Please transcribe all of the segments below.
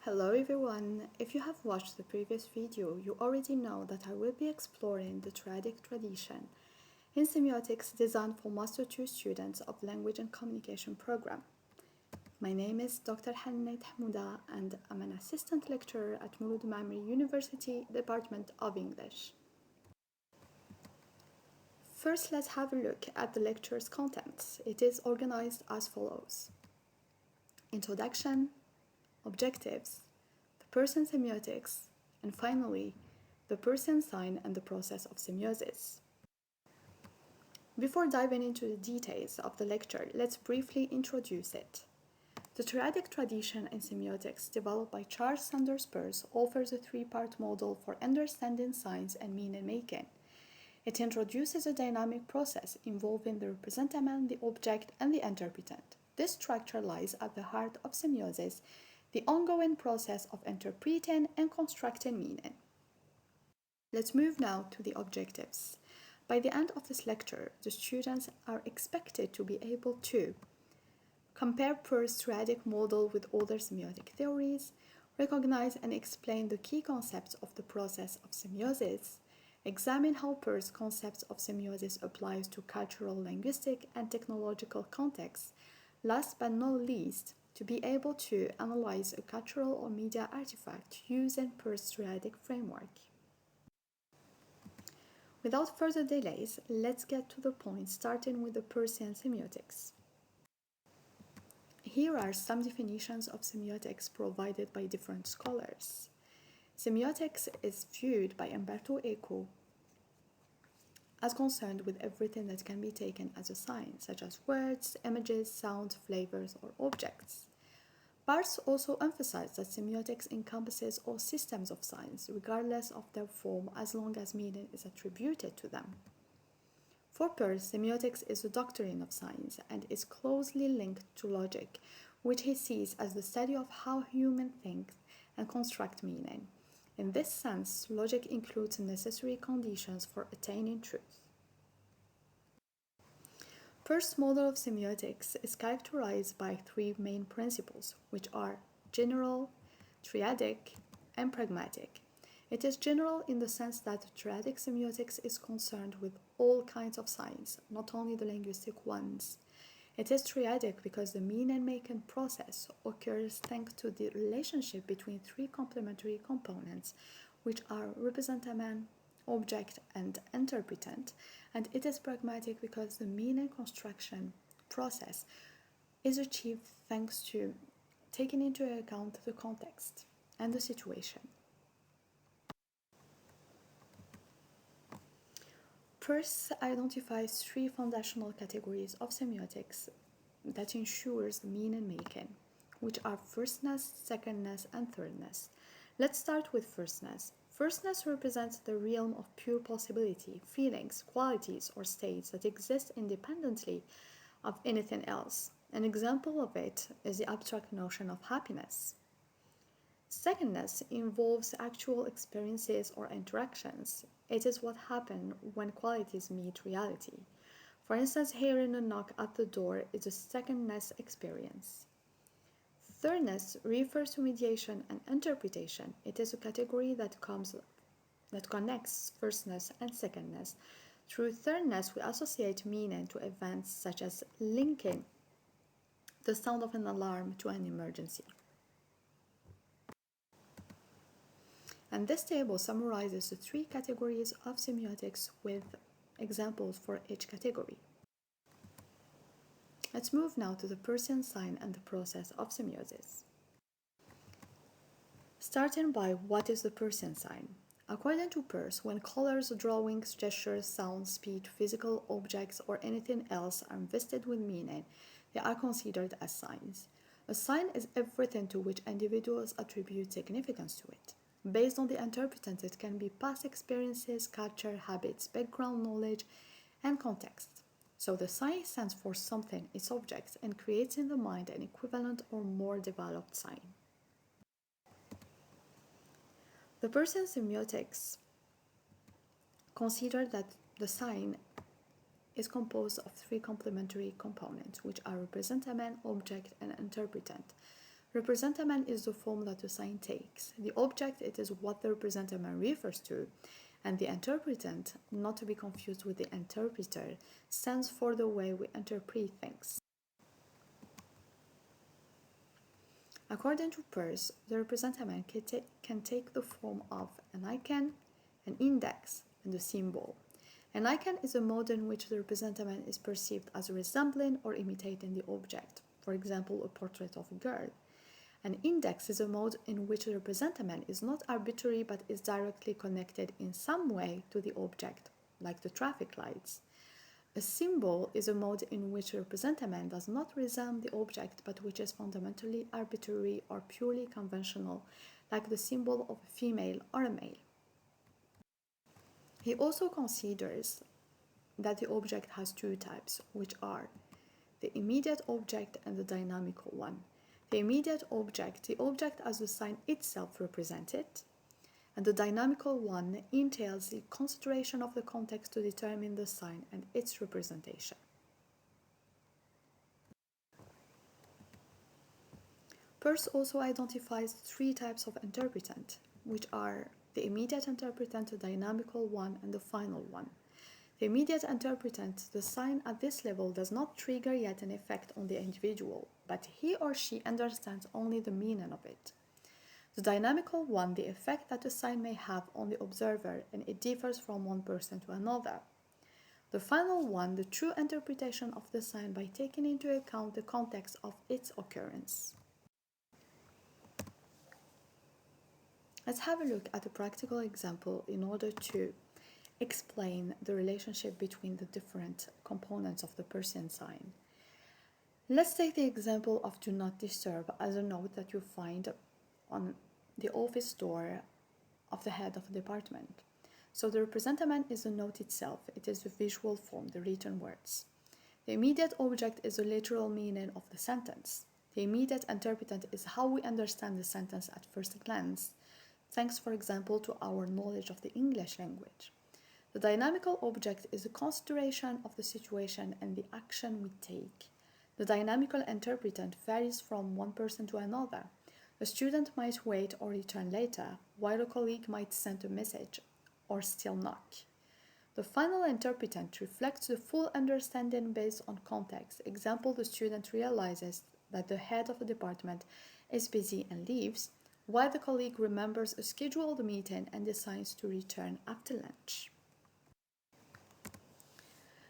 Hello everyone! If you have watched the previous video, you already know that I will be exploring the triadic tradition in semiotics designed for Master 2 students of Language and Communication program. My name is Dr. Hanane Ait Hamouda and I'm an assistant lecturer at Mouloud Mammeri University, Department of English. First, let's have a look at the lecture's contents. It is organized as follows: introduction, objectives, the person semiotics, and finally, the person sign and the process of semiosis. Before diving into the details of the lecture, let's briefly introduce it. The triadic tradition in semiotics developed by Charles Sanders Peirce offers a three-part model for understanding signs and meaning making. It introduces a dynamic process involving the representative, the object, and the interpretant. This structure lies at the heart of semiosis, the ongoing process of interpreting and constructing meaning. Let's move now to the objectives. By the end of this lecture, the students are expected to be able to compare Peirce's triadic model with other semiotic theories, recognize and explain the key concepts of the process of semiosis, examine how Peirce's concepts of semiosis applies to cultural, linguistic, and technological contexts. Last but not least, to be able to analyze a cultural or media artifact using Peirce's triadic framework. Without further delays, let's get to the point, starting with the Peircean semiotics. Here are some definitions of semiotics provided by different scholars. Semiotics is viewed by Umberto Eco as concerned with everything that can be taken as a sign, such as words, images, sounds, flavors, or objects. Peirce also emphasized that semiotics encompasses all systems of signs, regardless of their form, as long as meaning is attributed to them. For Peirce, semiotics is a doctrine of signs and is closely linked to logic, which he sees as the study of how humans think and construct meaning. In this sense, logic includes necessary conditions for attaining truth. Peirce's model of semiotics is characterized by three main principles, which are general, triadic, and pragmatic. It is general in the sense that triadic semiotics is concerned with all kinds of signs, not only the linguistic ones. It is triadic because the meaning-making process occurs thanks to the relationship between three complementary components, which are representative, object, and interpretant, and it is pragmatic because the meaning construction process is achieved thanks to taking into account the context and the situation. Peirce identifies three foundational categories of semiotics that ensures the meaning making, which are firstness, secondness, and thirdness. Let's start with firstness. Firstness represents the realm of pure possibility, feelings, qualities, or states that exist independently of anything else. An example of it is the abstract notion of happiness. Secondness involves actual experiences or interactions. It is what happens when qualities meet reality. For instance, hearing a knock at the door is a secondness experience. Thirdness refers to mediation and interpretation. It is a category that connects firstness and secondness. Through thirdness, we associate meaning to events such as linking the sound of an alarm to an emergency. And this table summarizes the three categories of semiotics with examples for each category. Let's move now to the Peircean sign and the process of semiosis. Starting by what is the Peircean sign? According to Peirce, when colors, drawings, gestures, sounds, speech, physical objects, or anything else are invested with meaning, they are considered as signs. A sign is everything to which individuals attribute significance to it. Based on the interpretant, it can be past experiences, culture, habits, background knowledge, and context. So the sign stands for something, its object, and creates in the mind an equivalent or more developed sign. The Peircean semiotics consider that the sign is composed of three complementary components, which are representative, object, and interpretant. Representamen is the form that the sign takes. The object, it is what the representamen refers to, and the interpretant, not to be confused with the interpreter, stands for the way we interpret things. According to Peirce, the representamen can take the form of an icon, an index, and a symbol. An icon is a mode in which the representamen is perceived as resembling or imitating the object, for example, a portrait of a girl. An index is a mode in which the representamen is not arbitrary but is directly connected in some way to the object, like the traffic lights. A symbol is a mode in which the representamen does not resemble the object but which is fundamentally arbitrary or purely conventional, like the symbol of a female or a male. He also considers that the object has two types, which are the immediate object and the dynamical one. The immediate object, the object as the sign itself represented, and the dynamical one entails the consideration of the context to determine the sign and its representation. Peirce also identifies three types of interpretant, which are the immediate interpretant, the dynamical one, and the final one. The immediate interpretant, the sign at this level does not trigger yet an effect on the individual, but he or she understands only the meaning of it. The dynamical one, the effect that the sign may have on the observer, and it differs from one person to another. The final one, the true interpretation of the sign by taking into account the context of its occurrence. Let's have a look at a practical example in order to explain the relationship between the different components of the Peircean sign. Let's take the example of do not disturb as a note that you find on the office door of the head of a department. So the representamen is the note itself. It is the visual form, the written words. The immediate object is the literal meaning of the sentence. The immediate interpretant is how we understand the sentence at first glance, thanks, for example, to our knowledge of the English language. The dynamical object is a consideration of the situation and the action we take. The dynamical interpretant varies from one person to another. A student might wait or return later, while a colleague might send a message or still knock. The final interpretant reflects the full understanding based on context. Example, the student realizes that the head of a department is busy and leaves, while the colleague remembers a scheduled meeting and decides to return after lunch.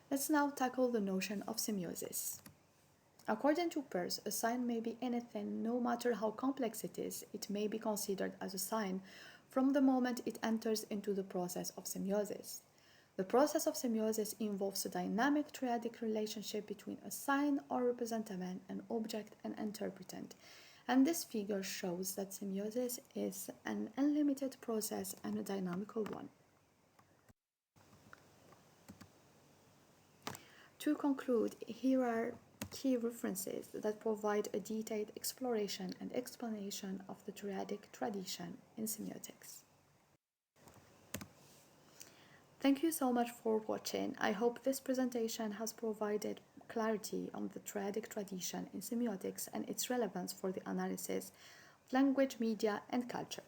Let's now tackle the notion of semiosis. According to Peirce, a sign may be anything, no matter how complex it is. It may be considered as a sign from the moment it enters into the process of semiosis. The process of semiosis involves a dynamic triadic relationship between a sign or representamen, an object, and interpretant. And this figure shows that semiosis is an unlimited process and a dynamical one. To conclude, here are key references that provide a detailed exploration and explanation of the triadic tradition in semiotics. Thank you so much for watching. I hope this presentation has provided clarity on the triadic tradition in semiotics and its relevance for the analysis of language, media, and culture.